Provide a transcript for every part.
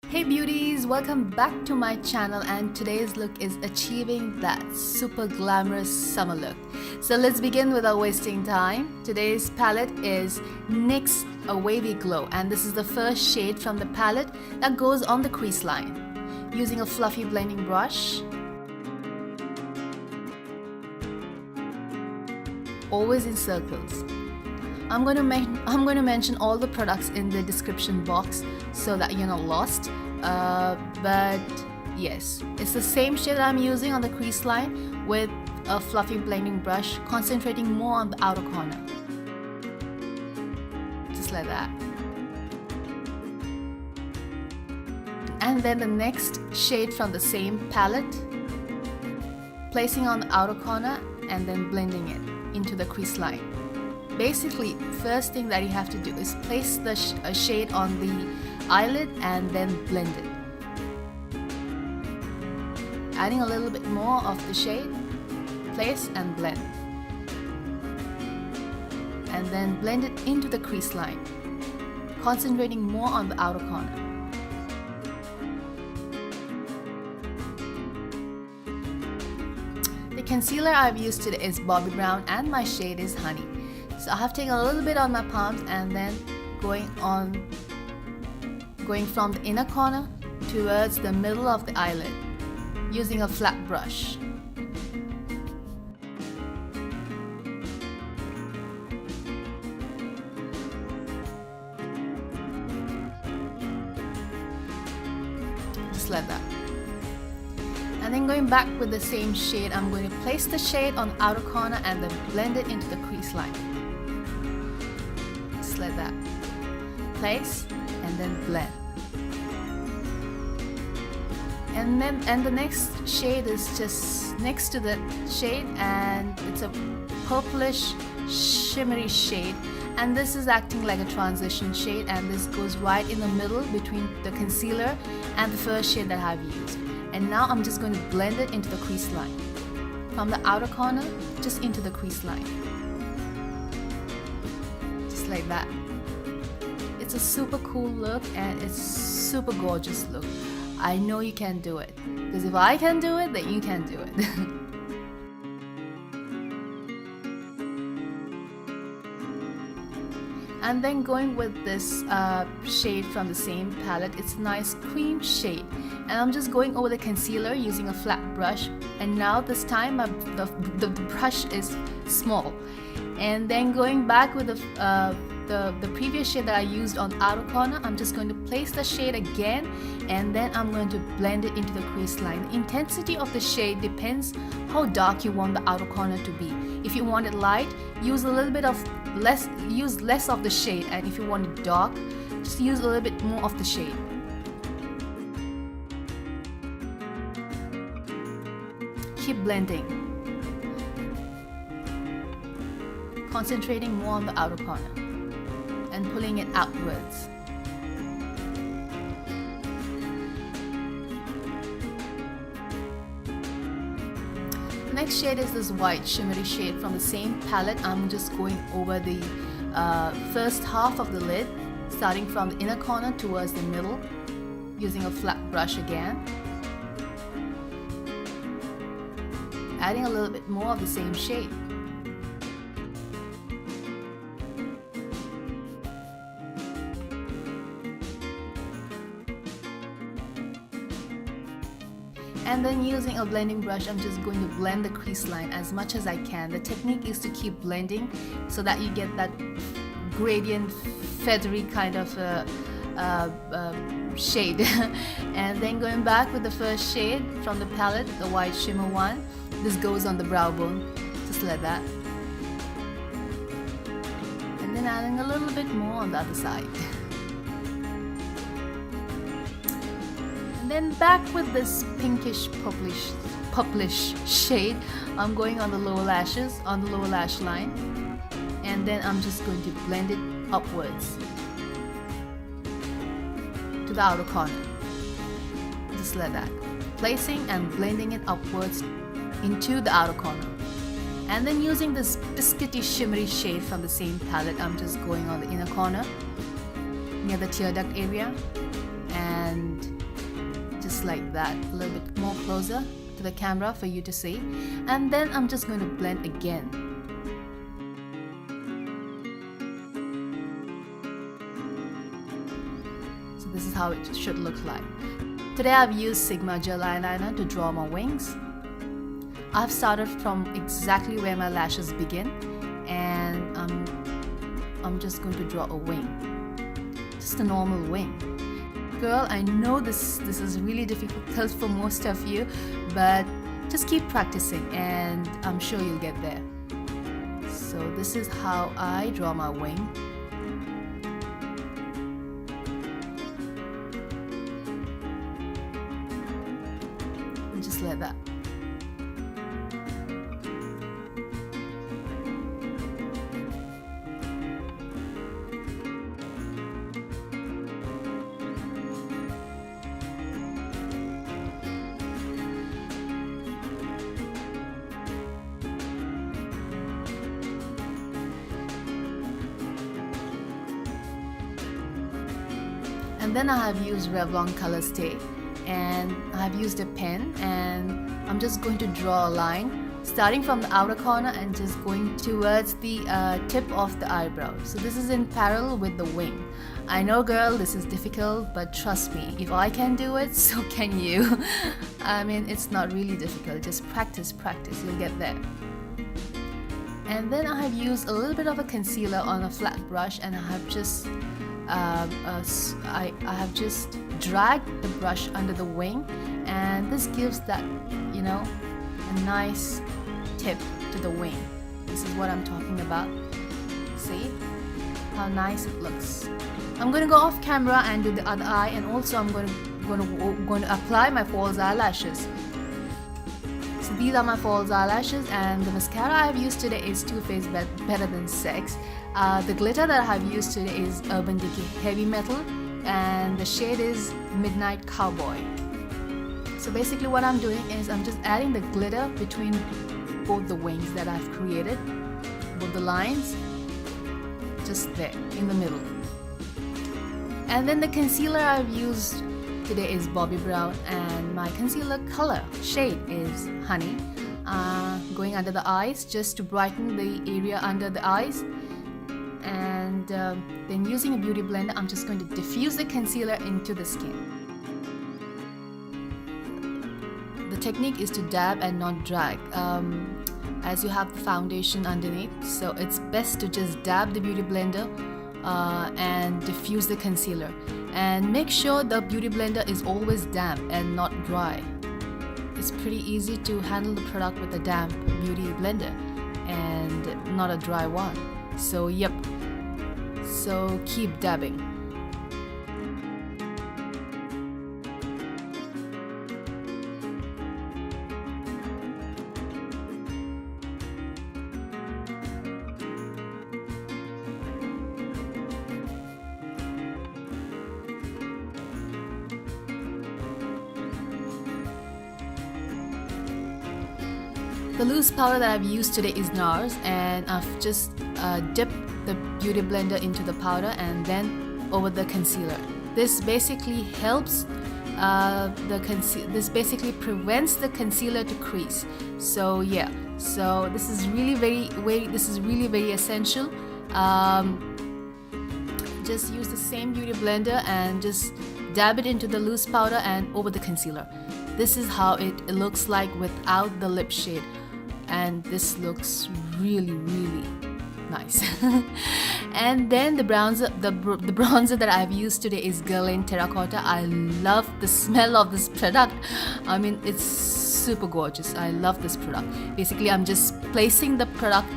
Hey beauties, welcome back to my channel, and today's look is achieving that super glamorous summer look. So let's begin without wasting time. Today's palette is NYX A Wavy Glow, and this is the first shade from the palette that goes on the crease line. Using a fluffy blending brush, always in circles. I'm going to mention all the products in the description box so that you're not lost. But yes, it's the same shade that I'm using on the crease line with a fluffy blending brush, concentrating more on the outer corner. Just like that. And then the next shade from the same palette, placing on the outer corner and then blending it into the crease line. Basically, first thing that you have to do is place the shade on the eyelid and then blend it. Adding a little bit more of the shade, place and blend. And then blend it into the crease line, concentrating more on the outer corner. The concealer I've used today is Bobbi Brown and my shade is Honey. So I have taken a little bit on my palms and then going from the inner corner towards the middle of the eyelid using a flat brush. Just like that. And then going back with the same shade, I'm going to place the shade on the outer corner and then blend it into the crease line. Just like that. Place and then blend. And the next shade is just next to the shade, and it's a purplish shimmery shade, and this is acting like a transition shade, and this goes right in the middle between the concealer and the first shade that I've used. And now I'm just going to blend it into the crease line. From the outer corner, just into the crease line. Just like that. It's a super cool look and it's super gorgeous look. I know you can do it. Because if I can do it, then you can do it. And then going with this shade from the same palette, it's a nice cream shade, and I'm just going over the concealer using a flat brush, and now this time the brush is small, and then going back with the previous shade that I used on the outer corner, I'm just going to place the shade again, and then I'm going to blend it into the crease line. The intensity of the shade depends how dark you want the outer corner to be. If you want it light, use less of the shade, and if you want it dark, just use a little bit more of the shade. Keep blending, concentrating more on the outer corner and pulling it outwards. Next shade is this white shimmery shade from the same palette. I'm just going over the first half of the lid, starting from the inner corner towards the middle, using a flat brush again. Adding a little bit more of the same shade. And then using a blending brush, I'm just going to blend the crease line as much as I can. The technique is to keep blending so that you get that gradient, feathery kind of shade. And then going back with the first shade from the palette, the white shimmer one. This goes on the brow bone, just like that. And then adding a little bit more on the other side. And then back with this pinkish purplish shade, I'm going on the lower lashes, on the lower lash line, and then I'm just going to blend it upwards to the outer corner, just like that, placing and blending it upwards into the outer corner. And then using this biscuity shimmery shade from the same palette, I'm just going on the inner corner near the tear duct area and just like that, a little bit more closer to the camera for you to see. And then I'm just going to blend again. So this is how it should look like. Today I've used Sigma gel eyeliner to draw my wings. I've started from exactly where my lashes begin, and I'm just going to draw a wing, just a normal wing. Girl, I know this is really difficult for most of you, but just keep practicing and I'm sure you'll get there. So this is how I draw my wing. And just like that. And then I have used Revlon Color Stay, and I have used a pen, and I'm just going to draw a line starting from the outer corner and just going towards the tip of the eyebrow. So this is in parallel with the wing. I know, girl, this is difficult, but trust me, if I can do it, so can you. I mean, it's not really difficult, just practice, you'll get there. And then I have used a little bit of a concealer on a flat brush, and I have just I have just dragged the brush under the wing, and this gives that, you know, a nice tip to the wing. This is what I'm talking about. See how nice it looks. I'm going to go off camera and do the other eye, and also I'm going to apply my false eyelashes. So these are my false eyelashes, and the mascara I have used today is Too Faced Better Than Sex. The glitter that I have used today is Urban Decay Heavy Metal, and the shade is Midnight Cowboy. So basically what I'm doing is I'm just adding the glitter between both the wings that I've created, both the lines, just there in the middle. And then the concealer I've used today is Bobbi Brown, and my concealer color shade is Honey, going under the eyes just to brighten the area under the eyes. And then using a beauty blender, I'm just going to diffuse the concealer into the skin. The technique is to dab and not drag, as you have the foundation underneath, so it's best to just dab the beauty blender and diffuse the concealer. And make sure the beauty blender is always damp and not dry. It's pretty easy to handle the product with a damp beauty blender and not a dry one. So yep, so keep dabbing. The loose powder that I've used today is NARS, and I've just dipped the beauty blender into the powder and then over the concealer. This basically helps this basically prevents the concealer to crease. So yeah, so this is really very essential. Just use the same beauty blender and just dab it into the loose powder and over the concealer. This is how it looks like without the lip shade, and this looks really nice. And then the bronzer, the bronzer that I've used today is Guerlain Terracotta. I love the smell of this product. I mean, it's super gorgeous. I love this product. Basically, I'm just placing the product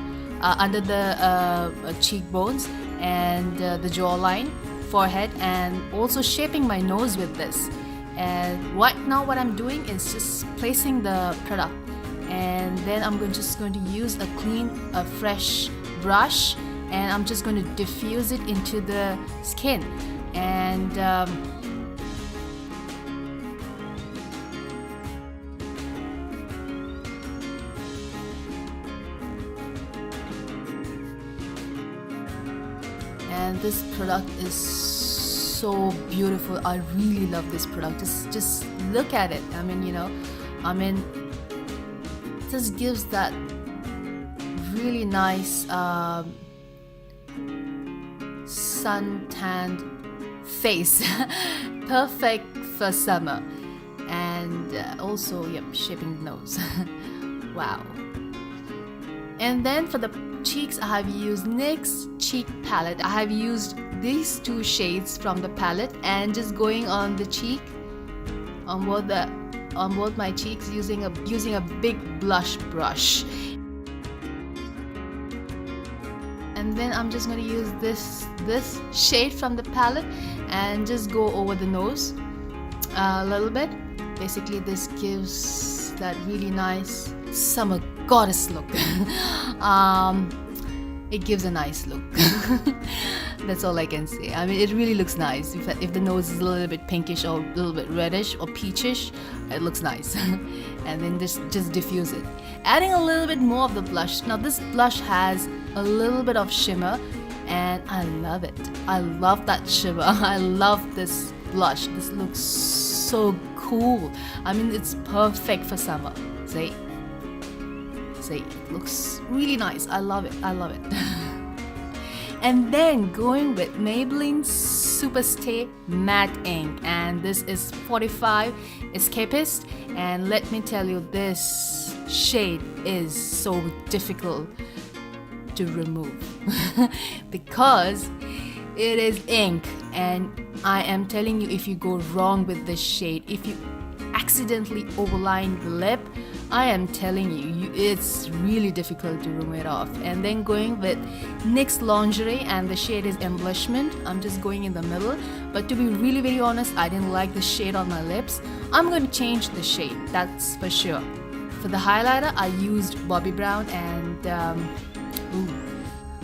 under the cheekbones and the jawline, forehead, and also shaping my nose with this. And right now what I'm doing is just placing the product, and then I'm just going to use a fresh brush, and I'm just going to diffuse it into the skin. And this product is so beautiful. I really love this product. Just look at it. I mean, just gives that really nice sun-tanned face. Perfect for summer. And also, yep, shaping the nose. Wow. And then for the cheeks, I have used NYX cheek palette. I have used these two shades from the palette and just going on the cheek, on both my cheeks, using a big blush brush. And then I'm just going to use this shade from the palette and just go over the nose a little bit. Basically, this gives that really nice summer goddess look. It gives a nice look. That's all I can say. I mean, it really looks nice. If the nose is a little bit pinkish or a little bit reddish or peachish, it looks nice. And then just diffuse it. Adding a little bit more of the blush. Now this blush has a little bit of shimmer and I love it. I love that shimmer. I love this blush. This looks so cool. I mean, it's perfect for summer. See? It looks really nice. I love it. And then going with Maybelline Superstay Matte Ink, and this is 45 Escapist. And let me tell you, this shade is so difficult to remove because it is ink, and I am telling you, if you go wrong with this shade, if you accidentally overline the lip, I am telling you, it's really difficult to remove it off. And then going with NYX Lingerie, and the shade is Embellishment. I'm just going in the middle, but to be really very honest, I didn't like the shade on my lips. I'm going to change the shade, that's for sure. For the highlighter, I used Bobbi Brown, and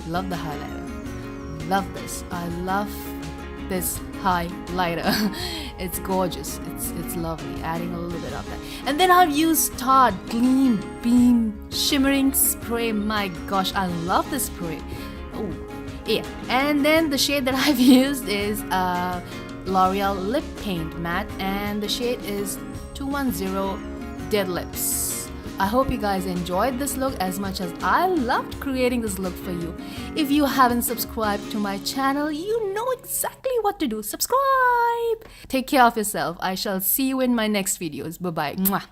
love the highlighter. Love this. I love this highlighter. It's gorgeous. It's lovely. Adding a little bit of that. And then I've used Tarte Gleam Beam Shimmering Spray. My gosh, I love this spray. Oh, yeah. And then the shade that I've used is L'Oreal Lip Paint Matte, and the shade is 210 Dead Lips. I hope you guys enjoyed this look as much as I loved creating this look for you. If you haven't subscribed to my channel, you know exactly what to do. Subscribe! Take care of yourself. I shall see you in my next videos. Bye-bye. Mwah.